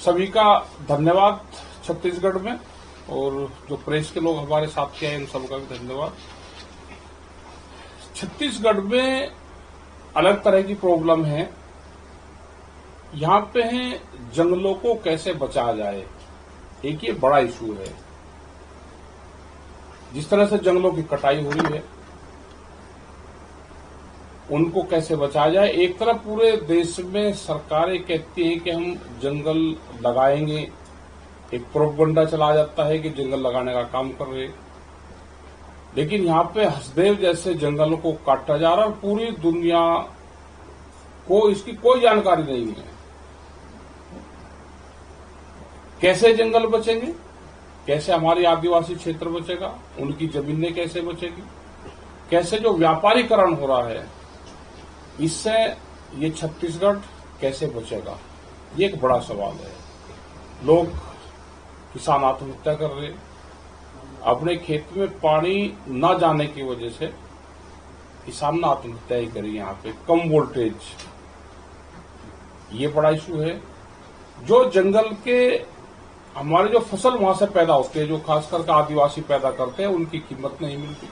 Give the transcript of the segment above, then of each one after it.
सभी का धन्यवाद छत्तीसगढ़ में, और जो प्रेस के लोग हमारे साथ के हैं उन सबका भी धन्यवाद। छत्तीसगढ़ में अलग तरह की प्रॉब्लम है। यहाँ पे है जंगलों को कैसे बचाया जाए, एक ये बड़ा इशू है। जिस तरह से जंगलों की कटाई हो रही है उनको कैसे बचाया जाए। एक तरफ पूरे देश में सरकारें कहती हैं कि हम जंगल लगाएंगे, एक प्रोपगंडा चला जाता है कि जंगल लगाने का काम कर रहे, लेकिन यहाँ पे हसदेव जैसे जंगलों को काटा जा रहा है और पूरी दुनिया को इसकी कोई जानकारी नहीं है। कैसे जंगल बचेंगे, कैसे हमारी आदिवासी क्षेत्र बचेगा, उनकी जमीनें कैसे बचेगी, कैसे जो व्यापारीकरण हो रहा है इससे ये छत्तीसगढ़ कैसे बचेगा, ये एक बड़ा सवाल है। लोग किसान आत्महत्या कर रहे, अपने खेत में पानी न जाने की वजह से किसान ने आत्महत्या ही करी। यहाँ पे कम वोल्टेज, ये बड़ा इशू है। जो जंगल के हमारे जो फसल वहां से पैदा होती है, जो खास करके आदिवासी पैदा करते हैं, उनकी कीमत नहीं मिलती,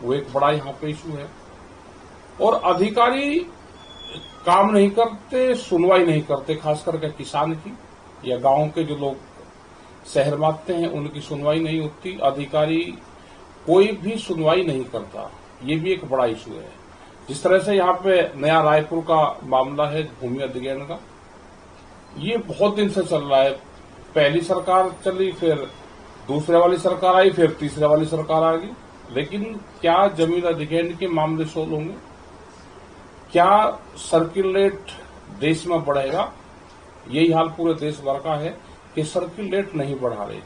वो एक बड़ा यहाँ पे इशू है। और अधिकारी काम नहीं करते, सुनवाई नहीं करते, खास करके किसान की या गांव के जो लोग शहर में आते हैं उनकी सुनवाई नहीं होती। अधिकारी कोई भी सुनवाई नहीं करता, ये भी एक बड़ा इशू है। जिस तरह से यहाँ पे नया रायपुर का मामला है भूमि अधिग्रहण का, ये बहुत दिन से चल रहा है। पहली सरकार चली, फिर दूसरे वाली सरकार आई, फिर तीसरे वाली सरकार आ गई, लेकिन क्या जमीन अधिग्रहण के मामले सोल्व होंगे? क्या सर्किल रेट देश में बढ़ेगा? यही हाल पूरे देश भर का है कि सर्किल रेट नहीं बढ़ा रहे।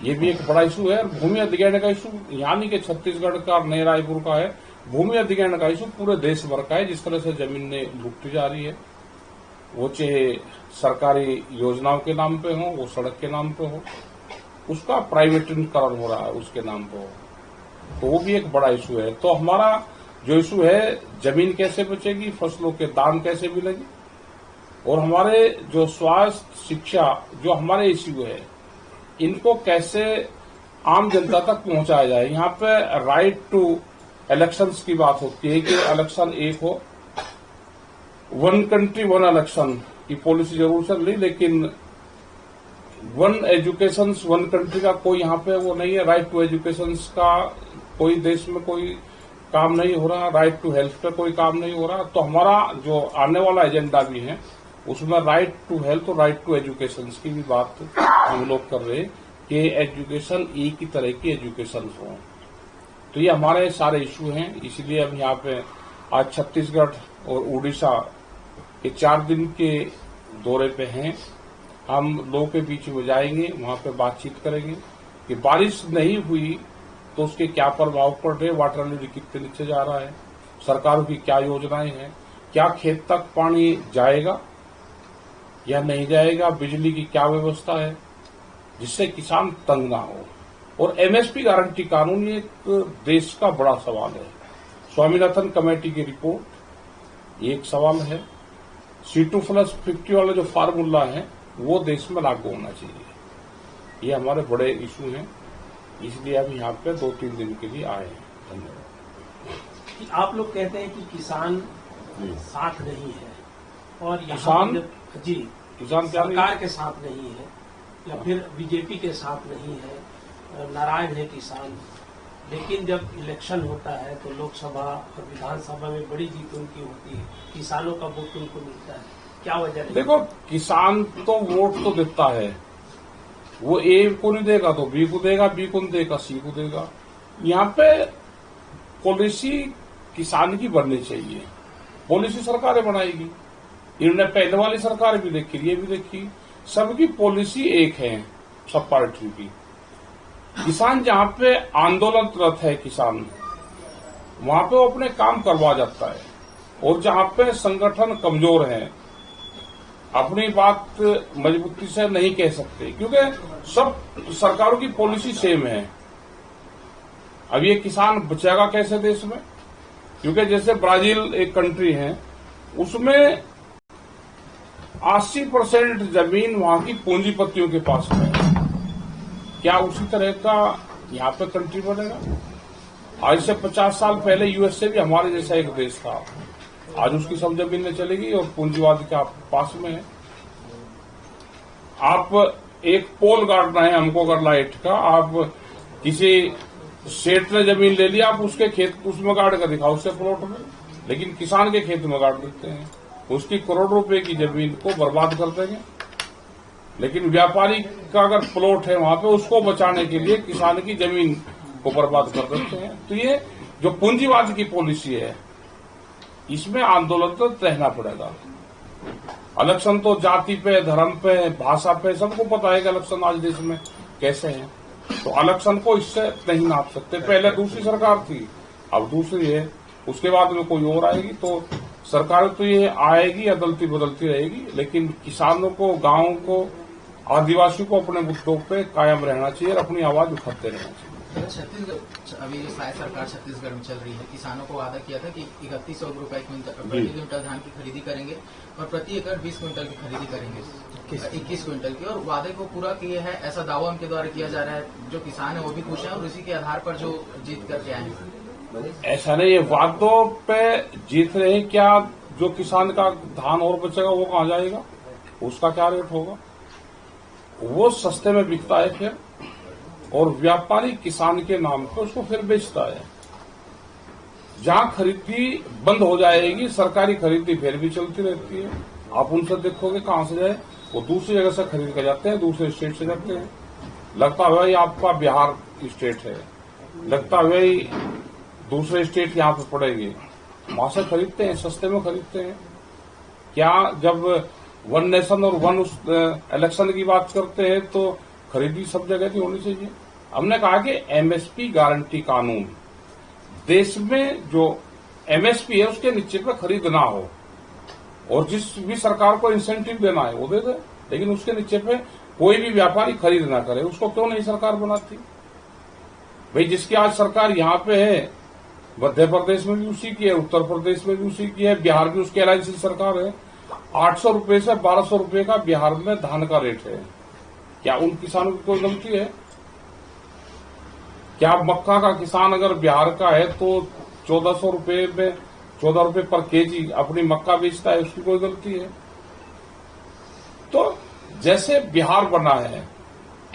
ये भी एक बड़ा इशू है। भूमि अधिग्रहण का इशू यहाँ नहीं कि छत्तीसगढ़ का नए रायपुर का है, भूमि अधिग्रहण का इशू पूरे देश भर का है। जिस तरह से जमीनें लुटती जा रही है, वो चाहे सरकारी योजनाओं के नाम पे हो, वो सड़क के नाम पे हो, उसका प्राइवेटीकरण हो रहा है उसके नाम पे हो, तो वो भी एक बड़ा इशू है। तो हमारा जो इशू है, जमीन कैसे बचेगी, फसलों के दाम कैसे मिलेंगे, और हमारे जो स्वास्थ्य, शिक्षा, जो हमारे इशू है, इनको कैसे आम जनता तक पहुंचाया जाए। यहाँ पे राइट टू इलेक्शंस की बात होती है कि इलेक्शन एक हो, वन कंट्री वन इलेक्शन की पॉलिसी जरूर चल रही, लेकिन वन एजुकेशन वन कंट्री का कोई यहाँ पे वो नहीं है। राइट टू एजुकेशन का कोई देश में कोई काम नहीं हो रहा, राइट टू हेल्थ पे कोई काम नहीं हो रहा। तो हमारा जो आने वाला एजेंडा भी है उसमें राइट टू हेल्थ और राइट टू एजुकेशन की भी बात हम लोग कर रहे हैं कि एजुकेशन एक ही तरह की एजुकेशन हो। तो ये हमारे सारे इशू हैं। इसलिए हम यहाँ पे आज छत्तीसगढ़ और उड़ीसा के 4 दिन के दौरे पे हैं। हम लोगों के बीच में जाएंगे, वहां पे बातचीत करेंगे कि बारिश नहीं हुई तो उसके क्या प्रभाव पड़ रहे, वाटर लेवल कितने नीचे जा रहा है, सरकारों की क्या योजनाएं हैं, क्या खेत तक पानी जाएगा या नहीं जाएगा, बिजली की क्या व्यवस्था है, जिससे किसान तंग ना हो। और एमएसपी गारंटी कानून ये एक देश का बड़ा सवाल है। स्वामीनाथन कमेटी की रिपोर्ट एक सवाल है। C2+50 वाला जो फार्मूला है वो देश में लागू होना चाहिए। ये हमारे बड़े इशू हैं, इसलिए हम यहाँ पे 2-3 दिन के लिए आए हैं। धन्यवाद। आप लोग कहते हैं कि किसान साथ नहीं है, और किसान जी किसान सरकार के साथ नहीं है या फिर बीजेपी के साथ नहीं है, नाराज है किसान। लेकिन जब इलेक्शन होता है तो लोकसभा और विधानसभा में बड़ी जीत उनकी होती है, किसानों का वोट उनको मिलता है, क्या वजह है? देखो, किसान तो वोट तो देता है, वो ए को नहीं देगा तो बी को देगा, बी को नहीं देगा सी को देगा। यहाँ पे पॉलिसी किसान की बननी चाहिए, पॉलिसी सरकारें बनाएगी। इन्होंने पहले वाली सरकार भी देखी, ये भी देखी, सबकी पॉलिसी एक है, सब पार्टियों की। किसान जहाँ पे आंदोलनरत है किसान, वहां पे वो अपने काम करवा जाता है, और जहाँ पे संगठन कमजोर है, अपनी बात मजबूती से नहीं कह सकते, क्योंकि सब सरकारों की पॉलिसी सेम है। अब ये किसान बचेगा कैसे देश में? क्योंकि जैसे ब्राजील एक कंट्री है, उसमें 80% जमीन वहां की पूंजीपतियों के पास है। क्या उसी तरह का यहाँ पे कंट्री बनेगा? आज से 50 साल पहले यूएसए भी हमारे जैसा एक देश था। आज उसकी सब जमीनें चलेगी और पूंजीवाद के पास में है। आप एक पोल गाड़ना है हमको अगर लाइट का, आप किसी सेठ ने जमीन ले लिया, आप उसके खेत उसमें गाड़ कर दिखाओ, उससे प्लॉट में, लेकिन किसान के खेत में गाड़ देते हैं। उसकी करोड़ रुपए की जमीन को बर्बाद कर देंगे। लेकिन व्यापारी का अगर प्लॉट है वहां पे, उसको बचाने के लिए किसान की जमीन को बर्बाद कर देते हैं। तो ये जो पूंजीवाद की पॉलिसी है, इसमें आंदोलन तो रहना पड़ेगा। इलेक्शन तो जाति पे, धर्म पे, भाषा पे सबको पता है कि इलेक्शन आज देश में कैसे है। तो इलेक्शन को इससे नहीं नाप सकते। पहले दूसरी सरकार थी, अब दूसरी है, उसके बाद में कोई और आएगी। तो सरकार तो ये आएगी, अदलती बदलती रहेगी, लेकिन किसानों को, गांवों को, आदिवासियों को अपने मुद्दों पे कायम रहना चाहिए और अपनी आवाज उठाते रहना चाहिए। छत्तीसगढ़ अभी जो सरकार छत्तीसगढ़ में चल रही है, किसानों को वादा किया था कि 3100 रुपए प्रति क्विंटल धान की खरीदी करेंगे और प्रति एकड़ 20 क्विंटल की खरीदी करेंगे, 21 क्विंटल की, और वादे को पूरा किए हैं ऐसा दावा उनके द्वारा किया जा रहा है। जो किसान है वो भी खुश है और उसी के आधार पर जो जीत करके आए हैं। ऐसा नहीं, ये वादों पे जीत रहे हैं क्या? जो किसान का धान और बचेगा वो कहाँ जाएगा? उसका क्या रेट होगा? वो सस्ते में बिकता है फिर, और व्यापारी किसान के नाम पे उसको फिर बेचता है। जहां खरीदी बंद हो जाएगी, सरकारी खरीदी फिर भी चलती रहती है। आप उनसे देखोगे कहां से जाए, वो दूसरी जगह से खरीद कर जाते हैं, दूसरे स्टेट से जाते हैं। लगता है भाई आपका बिहार स्टेट है, लगता है भाई दूसरे स्टेट यहां पे पड़ेंगे, वहां से खरीदते हैं, सस्ते में खरीदते हैं। क्या जब वन नेशन और वन इलेक्शन की बात करते हैं तो खरीदी सब जगह की होनी चाहिए। हमने कहा कि एमएसपी गारंटी कानून, देश में जो एमएसपी है उसके नीचे पे खरीद ना हो, और जिस भी सरकार को इंसेंटिव देना है वो दे दे, लेकिन उसके नीचे पे कोई भी व्यापारी खरीद ना करे। उसको क्यों नहीं सरकार बनाती भाई? जिसकी आज सरकार यहाँ पे है, मध्य प्रदेश में भी उसी की है, उत्तर प्रदेश में भी उसी की है, बिहार भी उसकी अलायंस सरकार है। 800 रुपए से 1200 रुपए का बिहार में धान का रेट है। क्या उन किसानों की कोई गलती है? क्या मक्का का किसान अगर बिहार का है तो 1400 रुपए में 14 रुपए पर केजी अपनी मक्का बेचता है, उसकी कोई गलती है? तो जैसे बिहार बना है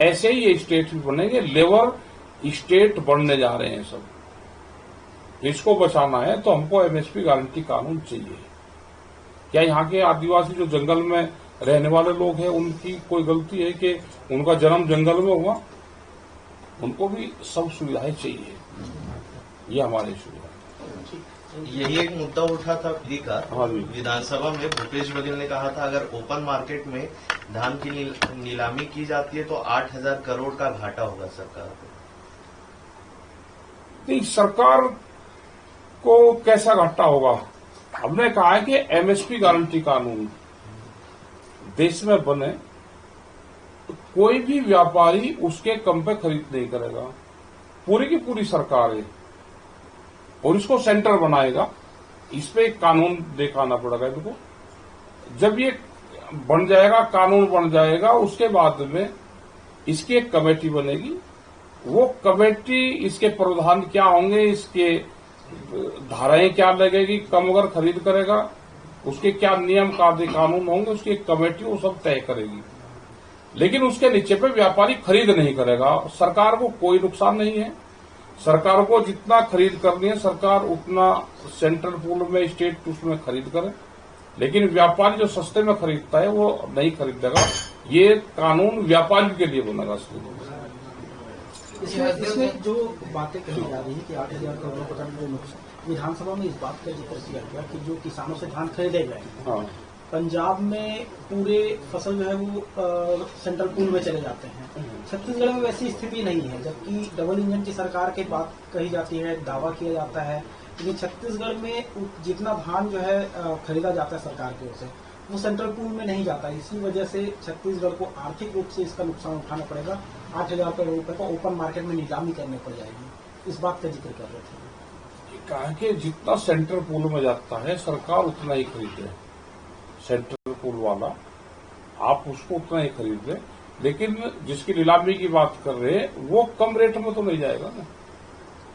ऐसे ही ये स्टेट भी बनेंगे। लेबर स्टेट बनने जा रहे हैं सब। इसको बचाना है तो हमको एमएसपी गारंटी कानून चाहिए। क्या यहाँ के आदिवासी जो जंगल में रहने वाले लोग हैं, उनकी कोई गलती है कि उनका जन्म जंगल में हुआ? उनको भी सब सुविधाएं चाहिए। ये हमारे सुविधा। यही एक मुद्दा उठा था विधि का। हाँ जी। विधानसभा में भूपेश बघेल ने कहा था अगर ओपन मार्केट में धान की नीलामी की जाती है तो 8000 करोड़ का घाटा होगा सरकार को। नहीं, सरकार को कैसा घाटा होगा? हमने कहा है कि एमएसपी गारंटी कानून देश में बने तो कोई भी व्यापारी उसके कम पे खरीद नहीं करेगा। पूरी की पूरी सरकार है और इसको सेंटर बनाएगा। इस पे एक कानून दिखाना पड़ेगा इनको। जब ये बन जाएगा, कानून बन जाएगा, उसके बाद में इसकी एक कमेटी बनेगी। वो कमेटी, इसके प्रावधान क्या होंगे, इसके धाराएं क्या लगेगी, कम अगर खरीद करेगा उसके क्या नियम कानून होंगे, उसकी एक कमेटी वो सब तय करेगी। लेकिन उसके नीचे पे व्यापारी खरीद नहीं करेगा। सरकार को कोई नुकसान नहीं है। सरकार को जितना खरीद करनी है सरकार उतना सेंट्रल पूल में, स्टेट उसमें खरीद करे, लेकिन व्यापारी जो सस्ते में खरीदता है वो नहीं खरीदेगा। ये कानून व्यापारी के लिए बनेगा। इसमें जो बातें कही जा रही है कि 8000 करोड़ रुपए का जो नुकसान, विधानसभा में इस बात का जिक्र किया गया कि जो किसानों से धान खरीदे गए, हाँ। पंजाब में पूरे फसल जो है वो सेंट्रल पूल में चले जाते हैं। छत्तीसगढ़ में वैसी स्थिति नहीं है, जबकि डबल इंजन की सरकार की बात कही जाती है, दावा किया जाता है, लेकिन छत्तीसगढ़ में जितना धान जो है खरीदा जाता है सरकार की ओर से, वो सेंट्रल पूल में नहीं जाता। इसी वजह से छत्तीसगढ़ को आर्थिक रूप से इसका नुकसान उठाना पड़ेगा। 8000 करोड़ रुपए का ओपन मार्केट में नीलामी करनी पड़ जाएगी। इस बात का जिक्र कर रहे थे। कहा कि जितना सेंट्रल पूल में जाता है सरकार उतना ही खरीदे। सेंट्रल पूल वाला आप उसको उतना ही खरीद लें, लेकिन जिसकी नीलामी की बात कर रहे हैं वो कम रेट में तो नहीं जाएगा ना।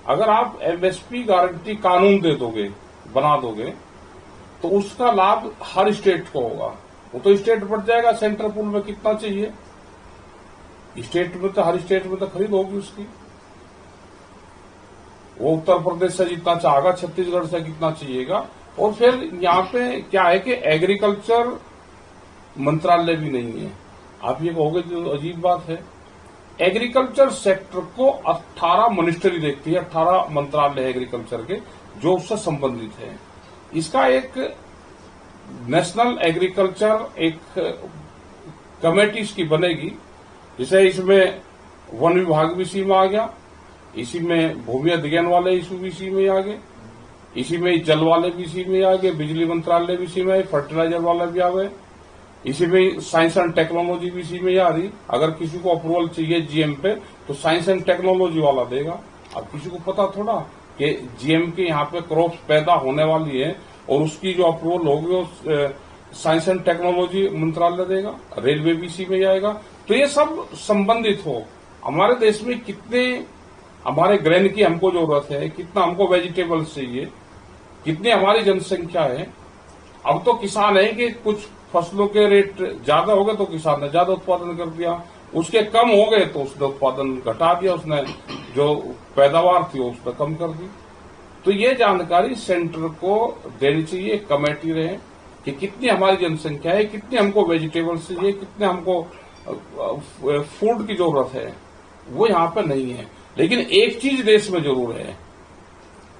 अगर आप एमएसपी गारंटी कानून दे दोगे, बना दोगे, तो उसका लाभ हर स्टेट को होगा। वो तो स्टेट बढ़ जाएगा, सेंट्रल पूल में कितना चाहिए, स्टेट में तो हर स्टेट में तो खरीद होगी उसकी। वो उत्तर प्रदेश से जितना चाहेगा, छत्तीसगढ़ से कितना चाहिएगा। और फिर यहाँ पे क्या है कि एग्रीकल्चर मंत्रालय भी नहीं है। आप ये कहोगे जो अजीब बात है, एग्रीकल्चर सेक्टर को 18 मिनिस्ट्री देखती है, 18 मंत्रालय एग्रीकल्चर के जो उससे संबंधित है। इसका एक नेशनल एग्रीकल्चर एक कमेटी इसकी बनेगी, जैसे इसमें वन विभाग भी इसी में आ गया, इसी में भूमि अधिग्रहण वाले इशू भी इसी में आ गए, इसी में जल वाले भी इसी में आ गए, बिजली मंत्रालय भी इसी में, फर्टिलाइजर वाले भी आ गए, इसी में साइंस एंड टेक्नोलॉजी भी इसी में आ रही। अगर किसी को अप्रूवल चाहिए जीएम पे तो साइंस एंड टेक्नोलॉजी वाला देगा। अब किसी को पता थोड़ा कि जीएम के यहाँ पे क्रॉप्स पैदा होने वाली है और उसकी जो अप्रूवल होगी वो साइंस एंड टेक्नोलॉजी मंत्रालय देगा, रेलवे भी इसी में आएगा। तो ये सब संबंधित हो। हमारे देश में कितने हमारे ग्रेन की हमको जरूरत है, कितना हमको वेजिटेबल्स चाहिए, कितनी हमारी जनसंख्या है। अब तो किसान है कि कुछ फसलों के रेट ज्यादा हो गए तो किसान ने ज्यादा उत्पादन कर दिया, उसके कम हो गए तो उसने उत्पादन घटा दिया, उसने जो पैदावार थी उसने कम कर दी। तो ये जानकारी सेंटर को देनी चाहिए, कमेटी रहे कि कितनी हमारी जनसंख्या है, कितनी हमको वेजिटेबल्स चाहिए, कितने हमको फूड की जरूरत है, वो यहाँ पे नहीं है। लेकिन एक चीज देश में जरूर है,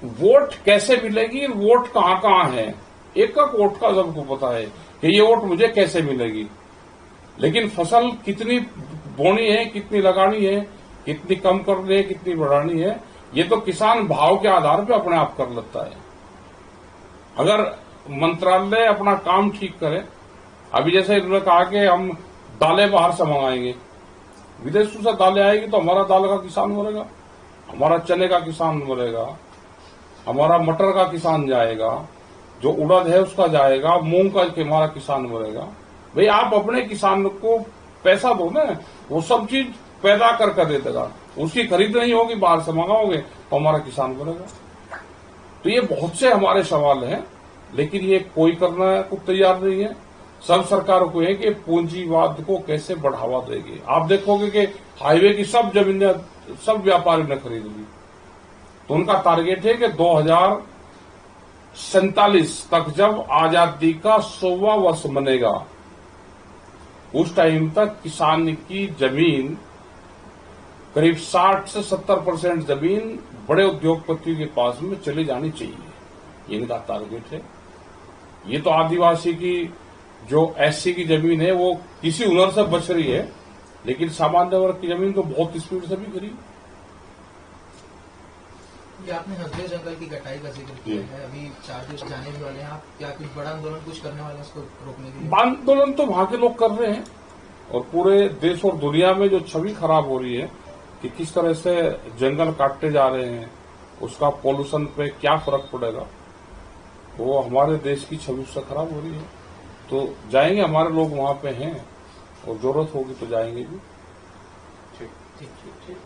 वोट कैसे मिलेगी, वोट कहाँ कहाँ है, एक वोट का सबको पता है कि ये वोट मुझे कैसे मिलेगी। लेकिन फसल कितनी बोनी है, कितनी लगानी है, कितनी कम करनी है, कितनी बढ़ानी है, ये तो किसान भाव के आधार पे अपने आप कर लेता है। अगर मंत्रालय अपना काम ठीक करे, अभी जैसे इन्होंने कहा कि हम दालें बाहर से मंगाएंगे, विदेशों से दालें आएगी तो हमारा दाल का किसान मरेगा, हमारा चने का किसान मरेगा, हमारा मटर का किसान जाएगा, जो उड़द है उसका जाएगा, मूंग का हमारा किसान मरेगा। भाई आप अपने किसान को पैसा दो ना, वो सब चीज पैदा करके दे देगा, उसकी खरीद नहीं होगी, बाहर से मंगाओगे तो हमारा किसान मरेगा। तो ये बहुत से हमारे सवाल हैं, लेकिन ये कोई करना को तैयार नहीं है। सब सरकार को है कि पूंजीवाद को कैसे बढ़ावा देगी। आप देखोगे कि हाईवे की सब जमीनें सब व्यापारी ने खरीद ली, तो उनका टारगेट है कि 2047 तक जब आजादी का 100वां वर्ष बनेगा, उस टाइम तक किसान की जमीन करीब 60 से 70% जमीन बड़े उद्योगपतियों के पास में चली जानी चाहिए, इनका टारगेट है। ये तो आदिवासी की जो एससी की जमीन है वो किसी हुनर से बच रही है, लेकिन सामान्य वर्ग की जमीन तो बहुत स्पीड से भी गिरी। ये आपने हसदेव जंगल की कटाई का जिक्र किया है, अभी 4 देश जाने भी वाले हैं, आप क्या कुछ बड़ा आंदोलन कुछ करने वाले हैं उसको रोकने के लिए? आंदोलन तो वहां के लोग कर रहे हैं, और पूरे देश और दुनिया में जो छवि खराब हो रही है कि किस तरह से जंगल काटते जा रहे हैं, उसका पॉल्यूशन पे क्या फर्क पड़ेगा, वो हमारे देश की छवि उससे खराब हो रही है। तो जाएंगे, हमारे लोग वहां पे हैं और जरूरत होगी तो जाएंगे भी। ठीक ठीक ठीक।